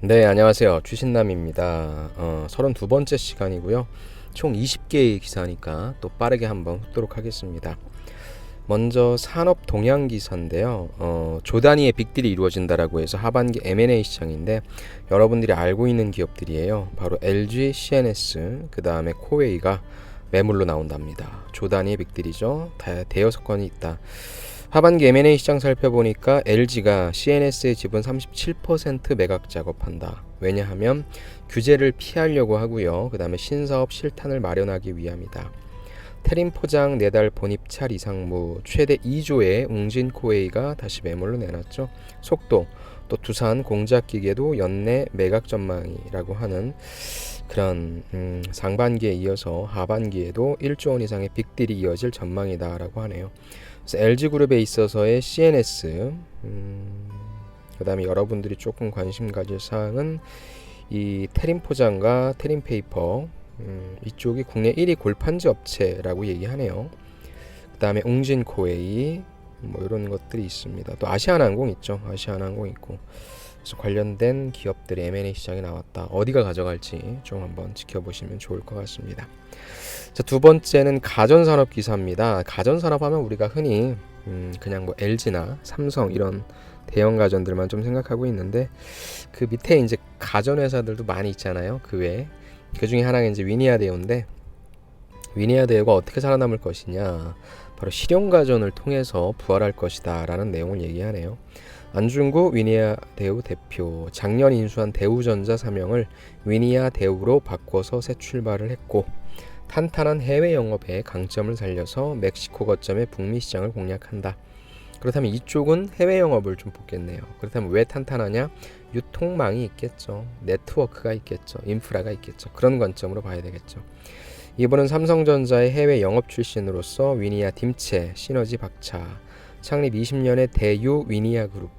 네, 안녕하세요. 주신남입니다. 32번째 시간이고요. 총 20개의 기사니까 또 빠르게 한번 훑도록 하겠습니다. 먼저 산업 동향 기사인데요. 조 단위의 빅딜이 이루어진다라고 해서 하반기 M&A 시장인데 여러분들이 알고 있는 기업들이에요. 바로 LG, CNS, 그 다음에 코웨이가 매물로 나온답니다. 조 단위의 빅딜이죠. 대여섯 건이 있다. 하반기 M&A 시장 살펴보니까 LG가 CNS의 지분 37% 매각 작업한다. 왜냐하면 규제를 피하려고 하고요. 그 다음에 신사업 실탄을 마련하기 위함이다. 태림 포장 내달 본입찰 이상무 최대 2조의 웅진코웨이가 다시 매물로 내놨죠. 속도 또 두산 공작기계도 연내 매각 전망이라고 하는 그런 상반기에 이어서 하반기에도 1조 원 이상의 빅딜이 이어질 전망이다라고 하네요. 그래서 LG그룹에 있어서의 CNS 그 다음에 여러분들이 조금 관심 가질 사항은 이 태림 포장과 태림 페이퍼 이쪽이 국내 1위 골판지 업체라고 얘기하네요. 그 다음에 웅진코웨이 뭐 이런 것들이 있습니다. 또 아시아나항공 있죠. 아시아나항공 있고 그래서 관련된 기업들이 M&A 시장에 나왔다. 어디가 가져갈지 좀 한번 지켜보시면 좋을 것 같습니다. 자, 두 번째는 가전산업 기사입니다. 가전산업 하면 우리가 흔히 그냥 뭐 LG나 삼성 이런 대형 가전들만 좀 생각하고 있는데 그 밑에 이제 가전 회사들도 많이 있잖아요. 그 외에 그 중에 하나가 이제 위니아데오인데 위니아데오가 어떻게 살아남을 것이냐 바로 실용가전을 통해서 부활할 것이다 라는 내용을 얘기하네요. 안중구 위니아데우 대표 작년 인수한 대우전자 사명을 위니아데우로 바꿔서 새 출발을 했고 탄탄한 해외 영업에 강점을 살려서 멕시코 거점의 북미 시장을 공략한다. 그렇다면 이쪽은 해외 영업을 좀 보겠네요. 그렇다면 왜 탄탄하냐? 유통망이 있겠죠. 네트워크가 있겠죠. 인프라가 있겠죠. 그런 관점으로 봐야 되겠죠. 이번은 삼성전자의 해외 영업 출신으로서 위니아 딤체, 시너지 박차, 창립 20년의 대유 위니아 그룹,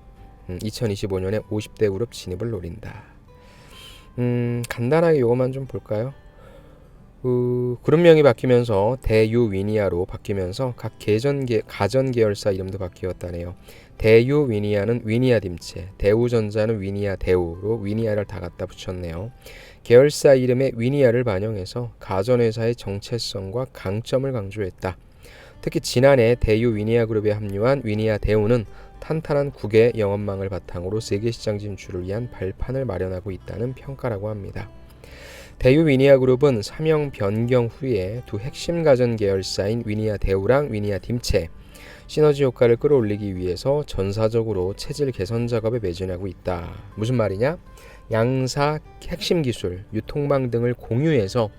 2025년에 50대 그룹 진입을 노린다. 간단하게 요것만 좀 볼까요? 그룹명이 바뀌면서 대유 위니아로 바뀌면서 각 가전 계열사 이름도 바뀌었다네요. 대유 위니아는 위니아 딤체, 대우전자는 위니아 대우로 위니아를 다 갖다 붙였네요. 계열사 이름의 위니아를 반영해서 가전회사의 정체성과 강점을 강조했다. 특히 지난해 대유 위니아 그룹에 합류한 위니아 대우는 탄탄한 국외 영업망을 바탕으로 세계 시장 진출을 위한 발판을 마련하고 있다는 평가라고 합니다. 대유 위니아 그룹은 사명 변경 후에 두 핵심 가전 계열사인 위니아 대우랑 위니아 딤체 시너지 효과를 끌어올리기 위해서 전사적으로 체질 개선 작업에 매진하고 있다. 무슨 말이냐? 양사 핵심 기술, 유통망 등을 공유해서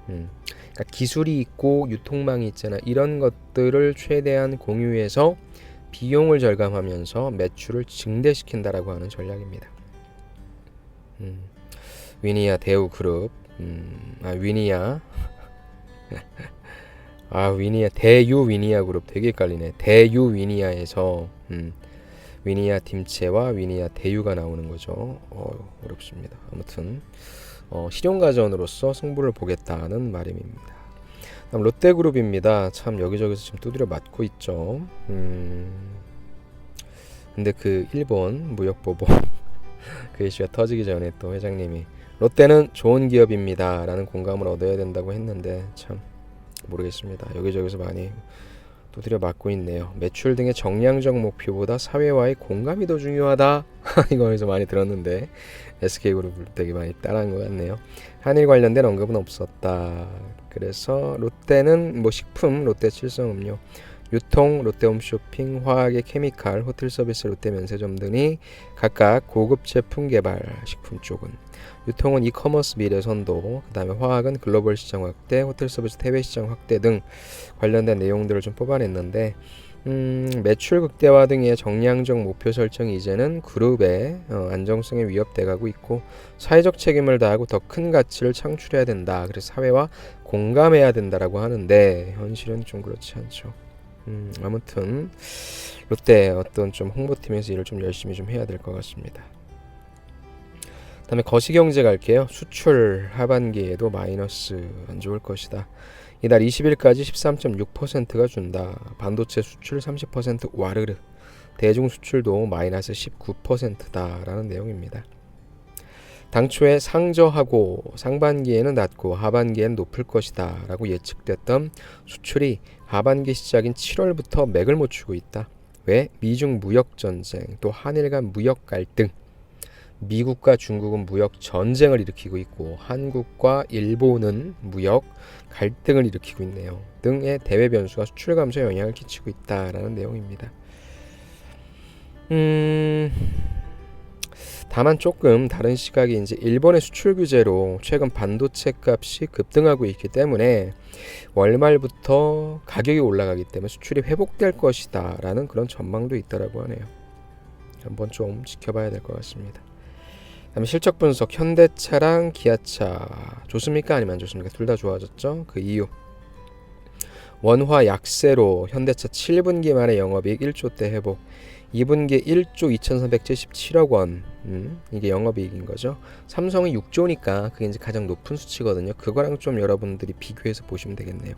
그러니까 기술이 있고 유통망이 있잖아. 이런 것들을 최대한 공유해서 비용을 절감하면서 매출을 증대시킨다라고 하는 전략입니다. 위니아 대우 그룹 위니아 위니아 대유 위니아 그룹 되게 헷갈리네. 대유 위니아에서 위니아 딤체와 위니아 대유가 나오는 거죠. 어렵습니다. 아무튼 실용가전으로서 승부를 보겠다는 말임입니다. 다음 롯데그룹입니다. 참 여기저기서 지금 두드려 맞고 있죠. 근데 그 일본 무역보복 그 이슈가 터지기 전에 또 회장님이 롯데는 좋은 기업입니다 라는 공감을 얻어야 된다고 했는데 참 모르겠습니다. 여기저기서 많이 두드려 맞고 있네요. 매출 등의 정량적 목표보다 사회와의 공감이 더 중요하다. 이거에서 많이 들었는데 SK그룹을 되게 많이 따라한 것 같네요. 한일 관련된 언급은 없었다. 그래서 롯데는 뭐 식품, 롯데 칠성음료, 유통, 롯데홈쇼핑, 화학의 케미칼, 호텔 서비스 롯데 면세점 등이 각각 고급 제품 개발, 식품 쪽은 유통은 이커머스 미래 선도, 그 다음에 화학은 글로벌 시장 확대, 호텔 서비스 해외 시장 확대 등 관련된 내용들을 좀 뽑아냈는데 매출 극대화 등의 정량적 목표 설정이 이제는 그룹의 안정성에 위협돼가고 있고 사회적 책임을 다하고 더 큰 가치를 창출해야 된다. 그래서 사회와 공감해야 된다라고 하는데 현실은 좀 그렇지 않죠. 아무튼 롯데 어떤 좀 홍보팀에서 일을 좀 열심히 좀 해야 될 것 같습니다. 다음에 거시경제 갈게요. 수출 하반기에도 마이너스 안 좋을 것이다. 이달 20일까지 13.6%가 준다. 반도체 수출 30% 와르르. 대중 수출도 마이너스 19%다라는 내용입니다. 당초에 상저하고 상반기에는 낮고 하반기에는 높을 것이다 라고 예측됐던 수출이 하반기 시작인 7월부터 맥을 못 추고 있다. 왜? 미중 무역전쟁, 또 한일 간 무역 갈등, 미국과 중국은 무역 전쟁을 일으키고 있고 한국과 일본은 무역 갈등을 일으키고 있네요. 등의 대외 변수가 수출 감소에 영향을 끼치고 있다라는 내용입니다. 다만 조금 다른 시각이 이제 일본의 수출 규제로 최근 반도체 값이 급등하고 있기 때문에 월말부터 가격이 올라가기 때문에 수출이 회복될 것이다라는 그런 전망도 있다라고 하네요. 한번 좀 지켜봐야 될 것 같습니다. 다음에 실적 분석, 현대차랑 기아차 좋습니까? 아니면 안 좋습니까? 둘 다 좋아졌죠. 그 이유, 원화 약세로 현대차 7분기 만에 영업이익 1조대 회복, 2분기에 1조 2377억 원, 이게 영업이익인 거죠. 삼성이 6조니까 그게 이제 가장 높은 수치거든요. 그거랑 좀 여러분들이 비교해서 보시면 되겠네요.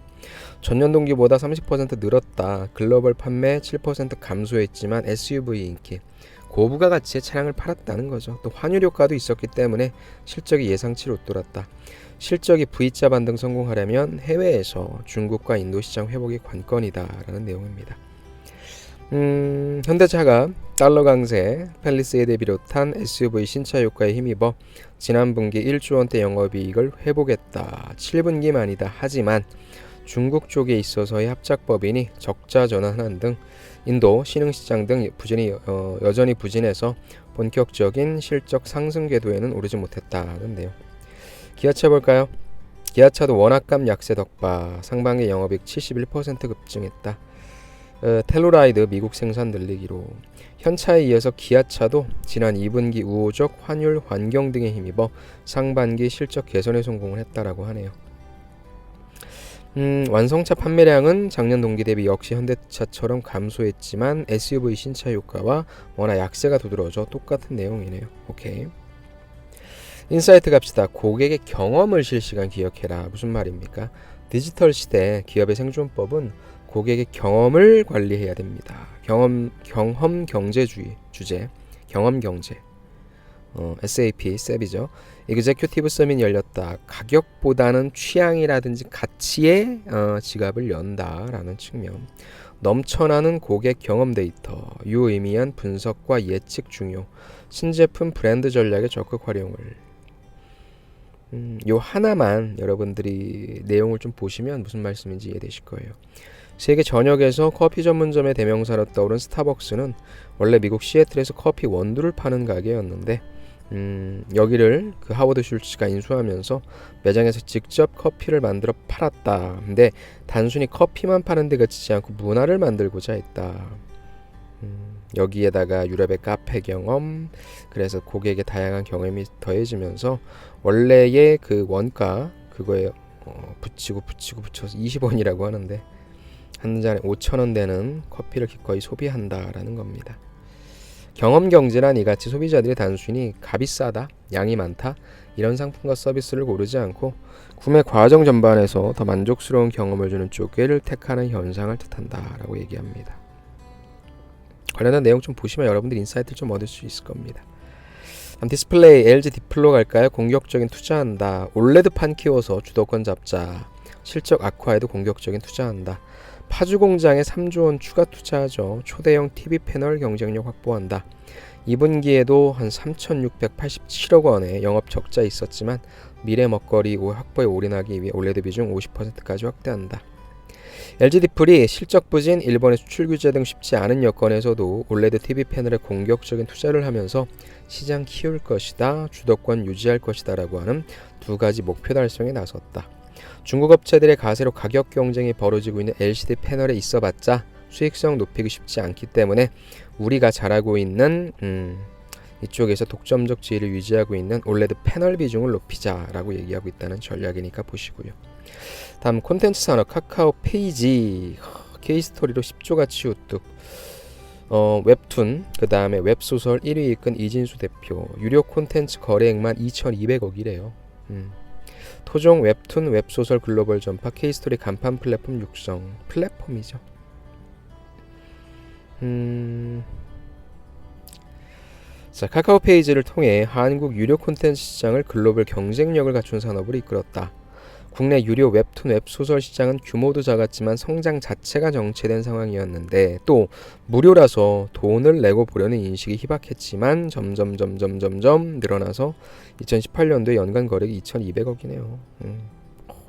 전년 동기보다 30% 늘었다. 글로벌 판매 7% 감소했지만 SUV 인기, 고부가 가치의 차량을 팔았다는 거죠. 또 환율 효과도 있었기 때문에 실적이 예상치를 웃돌았다. 실적이 V자 반등 성공하려면 해외에서 중국과 인도 시장 회복이 관건이다라는 내용입니다. 현대차가 달러 강세, 팰리세이드 비롯한 SUV 신차 효과에 힘입어 지난 분기 1조 원대 영업이익을 회복했다. 7분기 만이다. 하지만 중국 쪽에 있어서의 합작법인이 적자 전환한 등 인도 신흥시장 등 여전히 부진해서 본격적인 실적 상승 궤도에는 오르지 못했다는 내용. 기아차 볼까요? 기아차도 원화값 약세 덕바, 상반기 영업이익 71% 급증했다. 텔루라이드 미국 생산 늘리기로. 현차에 이어서 기아차도 지난 2분기 우호적 환율 환경 등에 힘입어 상반기 실적 개선에 성공을 했다라고 하네요. 완성차 판매량은 작년 동기 대비 역시 현대차처럼 감소했지만 SUV 신차 효과와 원화 약세가 두드러져 똑같은 내용이네요. 오케이. 인사이트 갑시다. 고객의 경험을 실시간 기억해라. 무슨 말입니까? 디지털 시대 기업의 생존법은 고객의 경험을 관리해야 됩니다. 경험 경제주의 주제, 경험 경제. SAP, 셉이죠. 이그제큐티브 서밋이 열렸다. 가격보다는 취향이라든지 가치에 지갑을 연다라는 측면. 넘쳐나는 고객 경험 데이터, 유의미한 분석과 예측 중요. 신제품 브랜드 전략의 적극 활용을. 요 하나만 여러분들이 내용을 좀 보시면 무슨 말씀인지 이해되실 거예요. 세계 전역에서 커피 전문점의 대명사로 떠오른 스타벅스는 원래 미국 시애틀에서 커피 원두를 파는 가게였는데 여기를 그 하워드 슐츠가 인수하면서 매장에서 직접 커피를 만들어 팔았다. 근데 단순히 커피만 파는 데 그치지 않고 문화를 만들고자 했다. 여기에다가 유럽의 카페 경험, 그래서 고객의 다양한 경험이 더해지면서 원래의 그 원가 그거에 붙여서 20원이라고 하는데 한 잔에 5,000원 되는 커피를 기꺼이 소비한다라는 겁니다. 경험 경제란 이같이 소비자들이 단순히 값이 싸다, 양이 많다 이런 상품과 서비스를 고르지 않고 구매 과정 전반에서 더 만족스러운 경험을 주는 쪽을 택하는 현상을 뜻한다라고 얘기합니다. 관련한 내용 좀 보시면 여러분들 인사이트를 좀 얻을 수 있을 겁니다. 디스플레이 LG 디플로 갈까요? 공격적인 투자한다. 올레드판 키워서 주도권 잡자. 실적 악화에도 공격적인 투자한다. 파주 공장에 3조 원 추가 투자하죠. 초대형 TV 패널 경쟁력 확보한다. 2분기에도 한 3,687억 원의 영업 적자 있었지만 미래 먹거리 확보에 올인하기 위해 올레드 비중 50%까지 확대한다. LG 디플이 실적 부진, 일본의 수출 규제 등 쉽지 않은 여건에서도 올레드 TV 패널에 공격적인 투자를 하면서 시장 키울 것이다, 주도권 유지할 것이다 라고 하는 두 가지 목표 달성에 나섰다. 중국 업체들의 가세로 가격 경쟁이 벌어지고 있는 LCD 패널에 있어봤자 수익성 높이기 쉽지 않기 때문에 우리가 잘하고 있는 이쪽에서 독점적 지위를 유지하고 있는 올레드 패널 비중을 높이자라고 얘기하고 있다는 전략이니까 보시고요. 다음 콘텐츠 산업 카카오 페이지 K스토리로 10조가치 우뚝. 웹툰, 그 다음에 웹소설 1위 이끈 이진수 대표. 유료 콘텐츠 거래액만 2,200억이래요. 토종 웹툰, 웹소설 글로벌 전파, K스토리 간판 플랫폼 육성. 자, 카카오 페이지를 통해 한국 유료 콘텐츠 시장을 글로벌 경쟁력을 갖춘 산업으로 이끌었다. 국내 유료 웹툰 웹소설 시장은 규모도 작았지만 성장 자체가 정체된 상황이었는데 또 무료라서 돈을 내고 보려는 인식이 희박했지만 점점 늘어나서 2018년도에 연간 거래액이 2,200억이네요.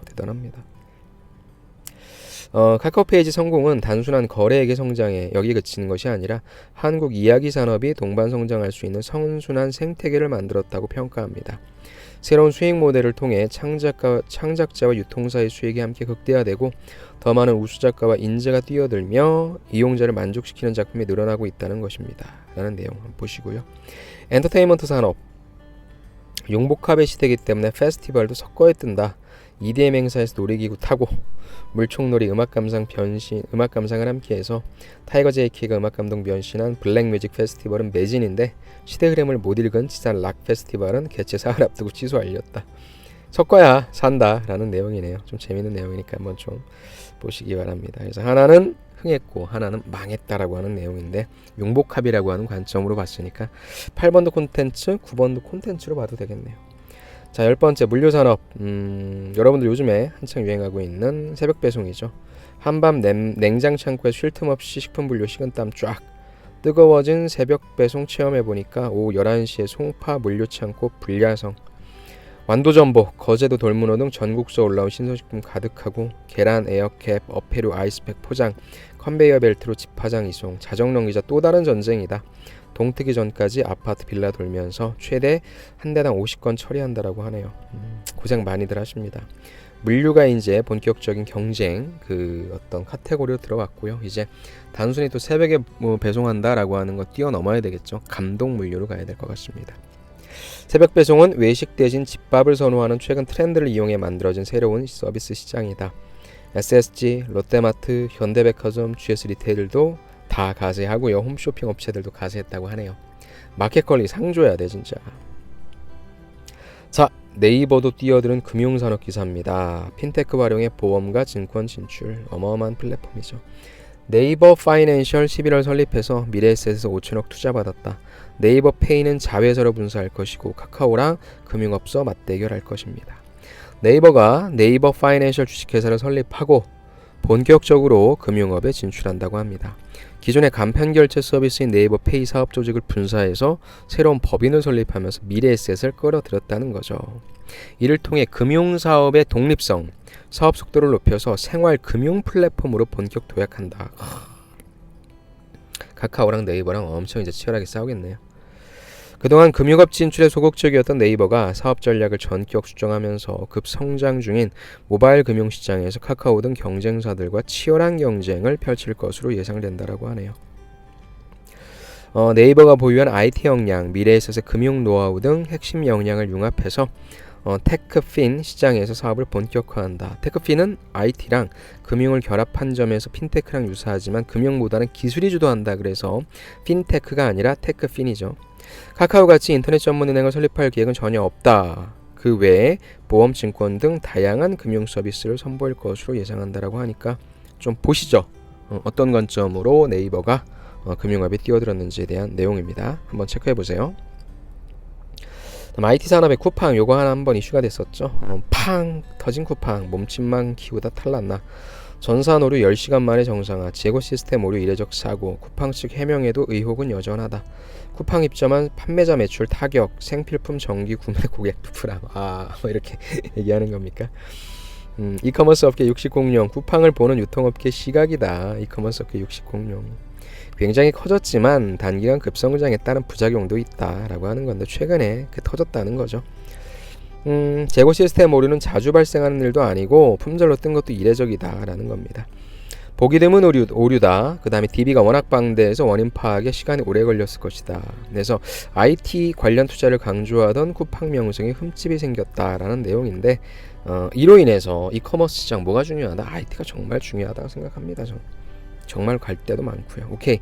대단합니다. 카카오 페이지 성공은 단순한 거래액의 성장에 여기 그치는 것이 아니라 한국 이야기 산업이 동반 성장할 수 있는 선순환 생태계를 만들었다고 평가합니다. 새로운 수익 모델을 통해 창작자와 유통사의 수익이 함께 극대화되고 더 많은 우수작가와 인재가 뛰어들며 이용자를 만족시키는 작품이 늘어나고 있다는 것입니다. 라는 내용 한번 보시고요. 엔터테인먼트 산업 용복합의 시대이기 때문에 페스티벌도 석거에 뜬다. EDM 행사에서 놀이기구 타고 물총놀이 음악 감상을 함께해서 타이거 JK가 음악 감독 변신한 블랙뮤직 페스티벌은 매진인데 시대 흐름을 못 읽은 지산 락 페스티벌은 개최 사흘 앞두고 취소 알렸다. 석거야 산다 라는 내용이네요. 좀 재밌는 내용이니까 한번 좀 보시기 바랍니다. 그래서 하나는 흥했고 하나는 망했다라고 하는 내용인데 용복합이라고 하는 관점으로 봤으니까 8번도 콘텐츠 9번도 콘텐츠로 봐도 되겠네요. 자, 10번째 물류산업. 여러분들 요즘에 한창 유행하고 있는 새벽 배송이죠. 한밤 냉장 창고에 쉴 틈 없이 식품 분류 식은땀 쫙. 뜨거워진 새벽 배송 체험해보니까 오후 11시에 송파 물류창고 불야성. 완도전복, 거제도 돌문어 등 전국서 올라온 신선식품 가득하고 계란, 에어캡, 어패류, 아이스팩 포장, 컨베이어 벨트로 집화장 이송, 자정넘기자 또 다른 전쟁이다. 동트기 전까지 아파트 빌라 돌면서 최대 한 대당 50건 처리한다라고 하네요. 고생 많이들 하십니다. 물류가 이제 본격적인 경쟁 그 어떤 카테고리로 들어갔고요. 이제 단순히 또 새벽에 뭐 배송한다라고 하는 거 뛰어넘어야 되겠죠. 감동 물류로 가야 될 것 같습니다. 새벽 배송은 외식 대신 집밥을 선호하는 최근 트렌드를 이용해 만들어진 새로운 서비스 시장이다. SSG, 롯데마트, 현대백화점, GS 리테일도 다 가세하고요. 홈쇼핑 업체들도 가세했다고 하네요. 마켓컬리 상줘야 돼 진짜. 자, 네이버도 뛰어드는 금융산업 기사입니다. 핀테크 활용해 보험과 증권 진출. 어마어마한 플랫폼이죠. 네이버 파이낸셜 11월 설립해서 미래에셋에서 5천억 투자받았다. 네이버 페이는 자회사로 분사할 것이고 카카오랑 금융업소 맞대결할 것입니다. 네이버가 네이버 파이낸셜 주식회사를 설립하고 본격적으로 금융업에 진출한다고 합니다. 기존의 간편결제 서비스인 네이버 페이 사업 조직을 분사해서 새로운 법인을 설립하면서 미래에셋을 끌어들였다는 거죠. 이를 통해 금융사업의 독립성, 사업 속도를 높여서 생활 금융 플랫폼으로 본격 도약한다. 카카오랑 네이버랑 엄청 이제 치열하게 싸우겠네요. 그동안 금융업 진출에 소극적이었던 네이버가 사업 전략을 전격 수정하면서 급성장 중인 모바일 금융 시장에서 카카오 등 경쟁사들과 치열한 경쟁을 펼칠 것으로 예상된다라고 하네요. 네이버가 보유한 IT 역량, 미래에셋의 금융 노하우 등 핵심 역량을 융합해서 테크핀 시장에서 사업을 본격화한다. 테크핀은 IT랑 금융을 결합한 점에서 핀테크랑 유사하지만 금융보다는 기술이 주도한다. 그래서 핀테크가 아니라 테크핀이죠. 카카오같이 인터넷 전문은행을 설립할 계획은 전혀 없다. 그 외에 보험, 증권 등 다양한 금융 서비스를 선보일 것으로 예상한다라고 하니까 좀 보시죠. 어떤 관점으로 네이버가 금융업에 뛰어들었는지에 대한 내용입니다. 한번 체크해보세요. IT 산업의 쿠팡 요거 하나 한번 이슈가 됐었죠. 팡 터진 쿠팡 몸집만 키우다 탈났나. 전산 오류 10시간 만에 정상화, 재고 시스템 오류 이례적 사고, 쿠팡 측 해명에도 의혹은 여전하다. 쿠팡 입점한 판매자 매출 타격, 생필품 정기 구매 고객 불안. 뭐 이렇게 얘기하는 겁니까? 이커머스 업계 60공룡, 쿠팡을 보는 유통업계 시각이다. 이커머스 업계 60공룡. 굉장히 커졌지만 단기간 급성장에 따른 부작용도 있다라고 하는 건데 최근에 터졌다는 거죠. 재고 시스템 오류는 자주 발생하는 일도 아니고 품절로 뜬 것도 이례적이다라는 겁니다. 보기 드문 오류다. 그 다음에 DB가 워낙 방대해서 원인 파악에 시간이 오래 걸렸을 것이다. 그래서 IT 관련 투자를 강조하던 쿠팡 명성에 흠집이 생겼다라는 내용인데 이로 인해서 이커머스 시장 뭐가 중요하다? IT가 정말 중요하다고 생각합니다. 저는. 정말 갈 때도 많고요. 오케이.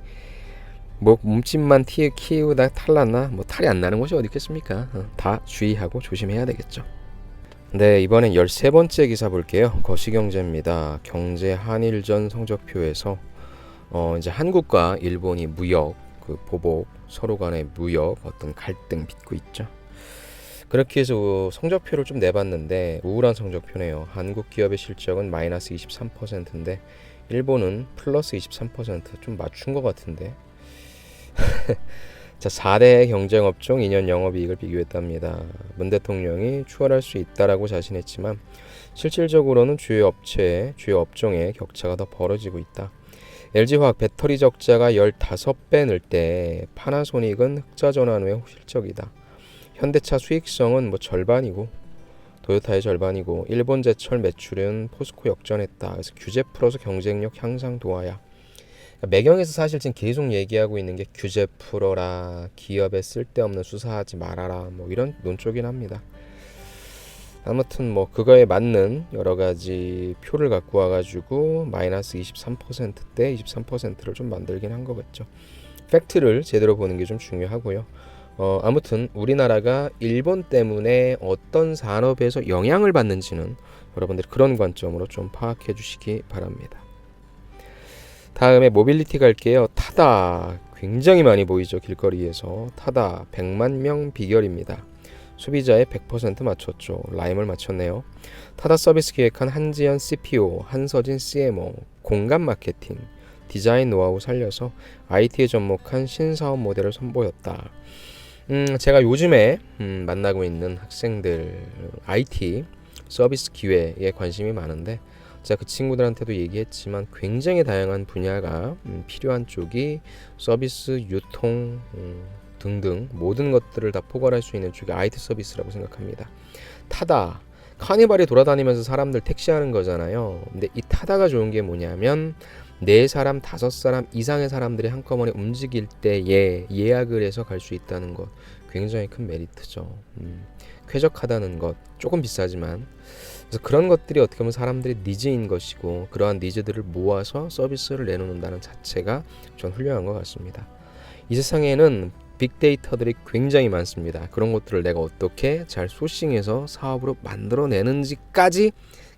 뭐 몸집만 키우다 탈났나? 뭐 탈이 안 나는 곳이 어디 있겠습니까? 다 주의하고 조심해야 되겠죠. 네, 이번엔 13번째 기사 볼게요. 거시경제입니다. 경제 한일전 성적표에서 이제 한국과 일본이 무역 그 보복, 서로 간의 무역, 어떤 갈등 빚고 있죠. 그렇게 해서 성적표를 좀 내봤는데 우울한 성적표네요. 한국 기업의 실적은 마이너스 23%인데 일본은 플러스 23%, 좀 맞춘 것 같은데. 자, 4대 경쟁업종 2년 영업이익을 비교했답니다. 문 대통령이 추월할 수 있다라고 자신했지만 실질적으로는 주요 업체의 주요 업종의 격차가 더 벌어지고 있다. LG화학 배터리 적자가 15배 늘 때 파나소닉은 흑자 전환 후에 실적이다. 현대차 수익성은 뭐 절반이고 도요타의 절반이고 일본제철 매출은 포스코 역전했다. 그래서 규제 풀어서 경쟁력 향상 도와야. 매경에서 사실 지금 계속 얘기하고 있는 게 규제 풀어라, 기업에 쓸데없는 수사하지 말아라, 뭐 이런 논조긴 합니다. 아무튼 뭐 그거에 맞는 여러 가지 표를 갖고 와가지고 마이너스 23%대 23%를 좀 만들긴 한 거겠죠. 팩트를 제대로 보는 게 좀 중요하고요. 아무튼 우리나라가 일본 때문에 어떤 산업에서 영향을 받는지는 여러분들이 그런 관점으로 좀 파악해 주시기 바랍니다. 다음에 모빌리티 갈게요. 타다 굉장히 많이 보이죠. 길거리에서 타다 100만 명 비결입니다. 소비자의 100% 맞췄죠. 라임을 맞췄네요. 타다 서비스 기획한 한지연 CPO, 한서진 CMO, 공감 마케팅, 디자인 노하우 살려서 IT에 접목한 신사업 모델을 선보였다. 제가 요즘에 만나고 있는 학생들 IT 서비스 기회에 관심이 많은데 제가 그 친구들한테도 얘기했지만 굉장히 다양한 분야가 필요한 쪽이 서비스, 유통 등등 모든 것들을 다 포괄할 수 있는 쪽이 IT 서비스라고 생각합니다. 타다, 카니발이 돌아다니면서 사람들 택시하는 거잖아요. 근데 이 타다가 좋은 게 뭐냐면 4사람, 5사람 이상의 사람들이 한꺼번에 움직일 때에 예약을 해서 갈 수 있다는 것 굉장히 큰 메리트죠. 쾌적하다는 것, 조금 비싸지만 그래서 그런 것들이 어떻게 보면 사람들의 니즈인 것이고 그러한 니즈들을 모아서 서비스를 내놓는다는 자체가 전 훌륭한 것 같습니다. 이 세상에는 빅데이터들이 굉장히 많습니다. 그런 것들을 내가 어떻게 잘 소싱해서 사업으로 만들어내는지까지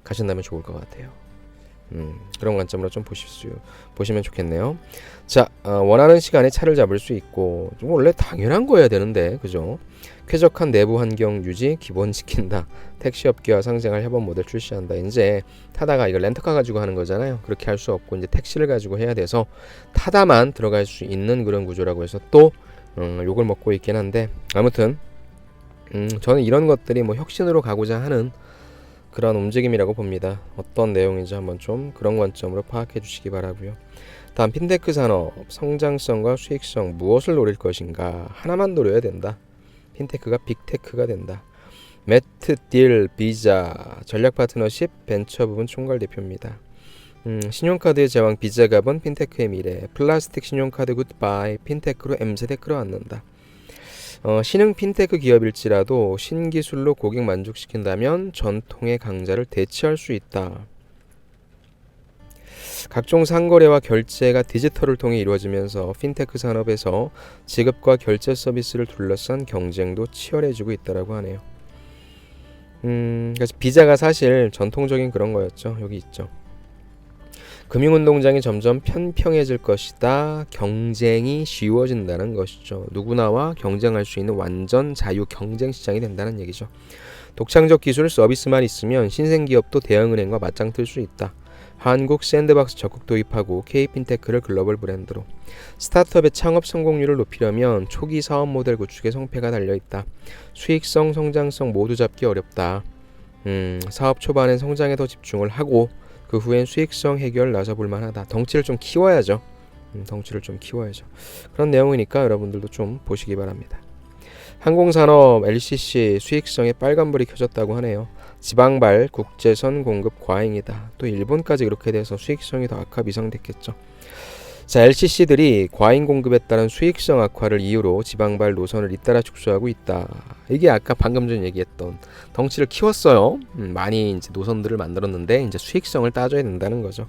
가신다면 좋을 것 같아요. 그런 관점으로 좀 보시면 좋겠네요. 자, 원하는 시간에 차를 잡을 수 있고 원래 당연한 거여야 되는데 그죠? 쾌적한 내부 환경 유지 기본 지킨다. 택시업계와 상생할 협업 모델 출시한다. 이제 타다가 이걸 렌터카 가지고 하는 거잖아요. 그렇게 할 수 없고 이제 택시를 가지고 해야 돼서 타다만 들어갈 수 있는 그런 구조라고 해서 또 욕을 먹고 있긴 한데 아무튼 저는 이런 것들이 뭐 혁신으로 가고자 하는 그런 움직임이라고 봅니다. 어떤 내용인지 한번 좀 그런 관점으로 파악해 주시기 바라고요. 다음 핀테크 산업 성장성과 수익성 무엇을 노릴 것인가 하나만 노려야 된다. 핀테크가 빅테크가 된다. 매트 딜 비자 전략 파트너십 벤처 부분 총괄 대표입니다. 신용카드의 제왕 비자갑은 핀테크의 미래 플라스틱 신용카드 굿바이 핀테크로 M세대 끌어안는다. 신흥 핀테크 기업일지라도 신기술로 고객 만족시킨다면 전통의 강자를 대체할 수 있다. 각종 상거래와 결제가 디지털을 통해 이루어지면서 핀테크 산업에서 지급과 결제 서비스를 둘러싼 경쟁도 치열해지고 있다고 하네요. 그래서 비자가 사실 전통적인 그런 거였죠. 여기 있죠. 금융운동장이 점점 편평해질 것이다. 경쟁이 쉬워진다는 것이죠. 누구나와 경쟁할 수 있는 완전 자유 경쟁 시장이 된다는 얘기죠. 독창적 기술 서비스만 있으면 신생기업도 대형은행과 맞짱 뜰 수 있다. 한국 샌드박스 적극 도입하고 K핀테크를 글로벌 브랜드로. 스타트업의 창업 성공률을 높이려면 초기 사업 모델 구축에 성패가 달려있다. 수익성, 성장성 모두 잡기 어렵다. 사업 초반엔 성장에 더 집중을 하고 그 후엔 수익성 해결 나서볼 만하다. 덩치를 좀 키워야죠. 그런 내용이니까 여러분들도 좀 보시기 바랍니다. 항공산업 LCC 수익성에 빨간불이 켜졌다고 하네요. 지방발 국제선 공급 과잉이다. 또 일본까지 그렇게 돼서 수익성이 더 악화 미상됐겠죠. 자, LCC들이 과잉 공급에 따른 수익성 악화를 이유로 지방발 노선을 잇따라 축소하고 있다. 이게 아까 방금 전 얘기했던 덩치를 키웠어요. 많이 이제 노선들을 만들었는데 이제 수익성을 따져야 된다는 거죠.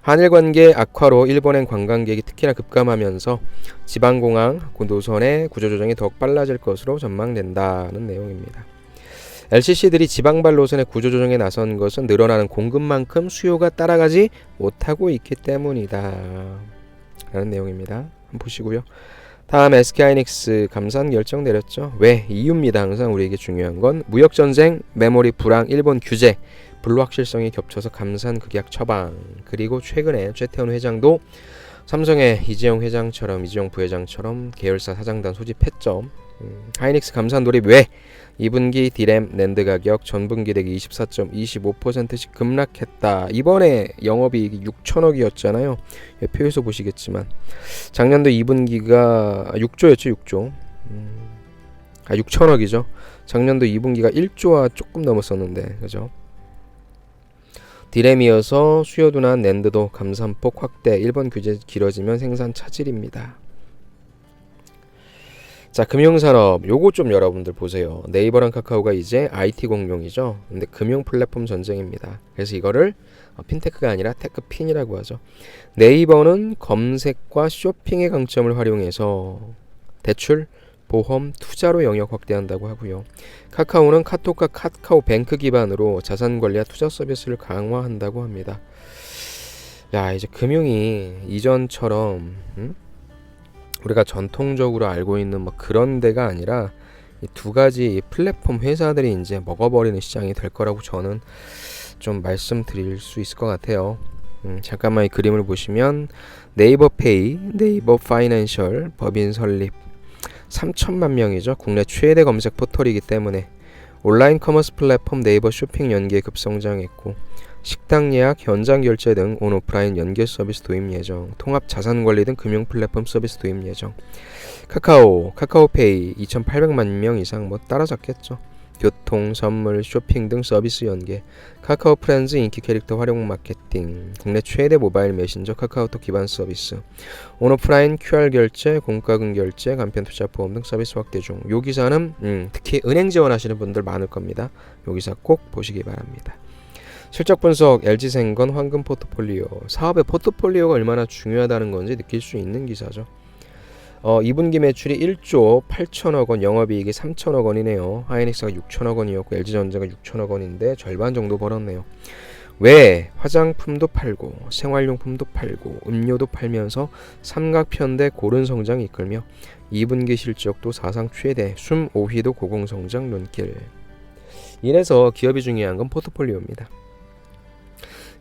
한일 관계 악화로 일본행 관광객이 특히나 급감하면서 지방공항 노선의 구조조정이 더욱 빨라질 것으로 전망된다는 내용입니다. LCC들이 지방발 노선의 구조조정에 나선 것은 늘어나는 공급만큼 수요가 따라가지 못하고 있기 때문이다 라는 내용입니다. 한번 보시고요. 다음 SK하이닉스 감산 결정 내렸죠. 왜? 이유입니다. 항상 우리에게 중요한 건 무역전쟁, 메모리 불황, 일본 규제, 불확실성이 겹쳐서 감산 극약 처방. 그리고 최근에 최태원 회장도 삼성의 이재용 부회장처럼 계열사 사장단 소집했죠. 하이닉스 감산 돌입 왜? 2분기 디램 낸드 가격 전분기 대비 24.25%씩 급락했다. 이번에 영업이익이 6천억이었잖아요. 표에서 보시겠지만 작년도 2분기가 6조였죠. 6조. 6천억이죠. 작년도 2분기가 1조와 조금 넘었었는데, 그죠? 디램이어서 수요 둔한 낸드도 감산폭 확대, 일본 규제 길어지면 생산 차질입니다. 자, 금융산업 요거 좀 여러분들 보세요. 네이버랑 카카오가 이제 IT 공룡이죠. 근데 금융 플랫폼 전쟁입니다. 그래서 이거를 핀테크가 아니라 테크핀이라고 하죠. 네이버는 검색과 쇼핑의 강점을 활용해서 대출, 보험, 투자로 영역 확대한다고 하고요. 카카오는 카톡과 카카오뱅크 기반으로 자산 관리와 투자 서비스를 강화한다고 합니다. 야, 이제 금융이 이전처럼 우리가 전통적으로 알고 있는 뭐 그런 데가 아니라 이 두 가지 플랫폼 회사들이 이제 먹어버리는 시장이 될 거라고 저는 좀 말씀드릴 수 있을 것 같아요. 잠깐만 이 그림을 보시면 네이버페이, 네이버 파이낸셜 법인 설립 3천만 명이죠. 국내 최대 검색 포털이기 때문에 온라인 커머스 플랫폼 네이버 쇼핑 연계 급성장했고 식당 예약, 현장 결제 등 온오프라인 연계 서비스 도입 예정, 통합 자산 관리 등 금융 플랫폼 서비스 도입 예정. 카카오페이 2,800만 명 이상 뭐 따라잡겠죠. 교통, 선물, 쇼핑 등 서비스 연계, 카카오 프렌즈 인기 캐릭터 활용 마케팅, 국내 최대 모바일 메신저 카카오톡 기반 서비스, 온오프라인 QR 결제, 공과금 결제, 간편 투자 보험 등 서비스 확대 중. 요 기사는 특히 은행 지원하시는 분들 많을 겁니다. 요 기사 꼭 보시기 바랍니다. 실적 분석, LG생건 황금 포트폴리오. 사업의 포트폴리오가 얼마나 중요하다는 건지 느낄 수 있는 기사죠. 2분기 매출이 1조 8천억 원, 영업이익이 3천억 원이네요. 하이닉스가 6천억 원이었고 LG전자가 6천억 원인데 절반 정도 벌었네요. 왜? 화장품도 팔고 생활용품도 팔고 음료도 팔면서 삼각편대 고른 성장이 이끌며 2분기 실적도 사상 최대, 숨 5위도 고공성장 눈길. 이래서 기업이 중요한 건 포트폴리오입니다.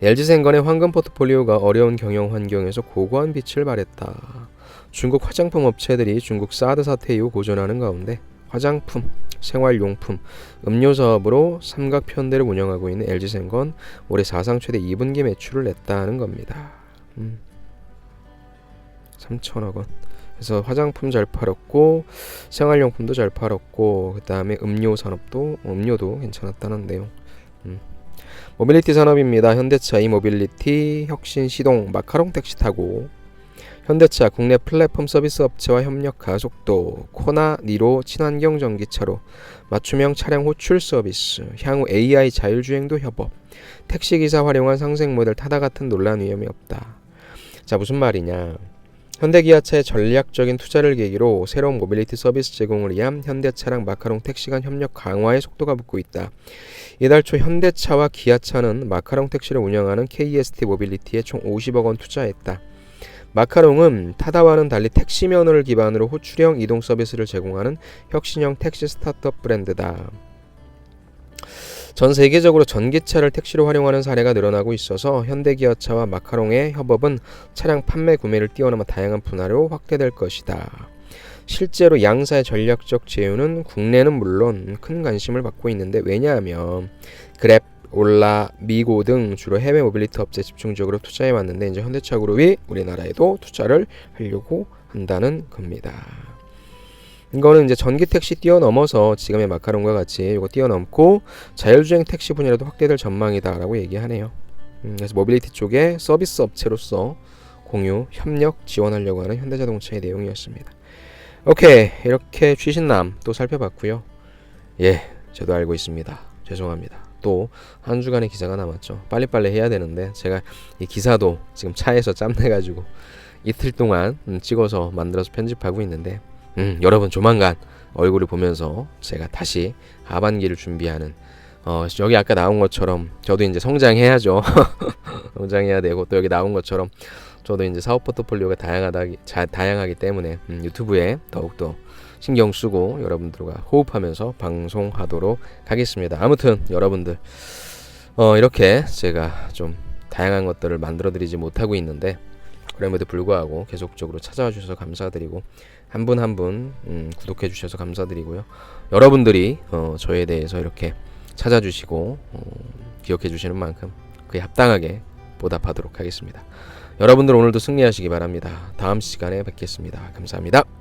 LG생건의 황금 포트폴리오가 어려운 경영 환경에서 고고한 빛을 발했다. 중국 화장품 업체들이 중국 사드 사태 이후 고전하는 가운데 화장품, 생활용품, 음료 사업으로 삼각편대를 운영하고 있는 LG생건 올해 사상 최대 2분기 매출을 냈다는 겁니다. 3천억 원. 그래서 화장품 잘 팔았고 생활용품도 잘 팔았고 그 다음에 음료도 괜찮았다는데요. 모빌리티 산업입니다. 현대차 이모빌리티 혁신 시동 마카롱 택시 타고 현대차 국내 플랫폼 서비스 업체와 협력 가속도, 코나 니로 친환경 전기차로 맞춤형 차량 호출 서비스, 향후 AI 자율주행도 협업, 택시기사 활용한 상생 모델 타다 같은 논란 위험이 없다. 자, 무슨 말이냐. 현대기아차의 전략적인 투자를 계기로 새로운 모빌리티 서비스 제공을 위한 현대차랑 마카롱 택시 간 협력 강화에 속도가 붙고 있다. 이달 초 현대차와 기아차는 마카롱 택시를 운영하는 KST 모빌리티에 총 50억 원 투자했다. 마카롱은 타다와는 달리 택시면허를 기반으로 호출형 이동 서비스를 제공하는 혁신형 택시 스타트업 브랜드다. 전 세계적으로 전기차를 택시로 활용하는 사례가 늘어나고 있어서 현대기아차와 마카롱의 협업은 차량 판매 구매를 뛰어넘어 다양한 분야로 확대될 것이다. 실제로 양사의 전략적 제휴는 국내는 물론 큰 관심을 받고 있는데 왜냐하면 그랩, 올라, 미고 등 주로 해외 모빌리티 업체에 집중적으로 투자해 왔는데 이제 현대차 그룹이 우리나라에도 투자를 하려고 한다는 겁니다. 이거는 이제 전기 택시 뛰어넘어서 지금의 마카롱과 같이 이거 뛰어넘고 자율주행 택시 분야로도 확대될 전망이다라고 얘기하네요. 그래서 모빌리티 쪽에 서비스 업체로서 공유, 협력 지원하려고 하는 현대자동차의 내용이었습니다. 오케이, 이렇게 취신남 또 살펴봤고요. 예, 저도 알고 있습니다. 죄송합니다. 또 한 주간의 기사가 남았죠. 빨리빨리 해야 되는데 제가 이 기사도 지금 차에서 짬내가지고 이틀 동안 찍어서 만들어서 편집하고 있는데 여러분 조만간 얼굴을 보면서 제가 다시 하반기를 준비하는 여기 아까 나온 것처럼 저도 이제 성장해야죠. 성장해야 되고, 또 여기 나온 것처럼 저도 이제 사업 포트폴리오가 다양하기 때문에 유튜브에 더욱더 신경 쓰고 여러분들과 호흡하면서 방송하도록 하겠습니다. 아무튼 여러분들 이렇게 제가 좀 다양한 것들을 만들어 드리지 못하고 있는데, 그럼에도 불구하고 계속적으로 찾아와 주셔서 감사드리고, 한 분 한 분 구독해 주셔서 감사드리고요. 여러분들이 저에 대해서 이렇게 찾아주시고 기억해 주시는 만큼 그에 합당하게 보답하도록 하겠습니다. 여러분들 오늘도 승리하시기 바랍니다. 다음 시간에 뵙겠습니다. 감사합니다.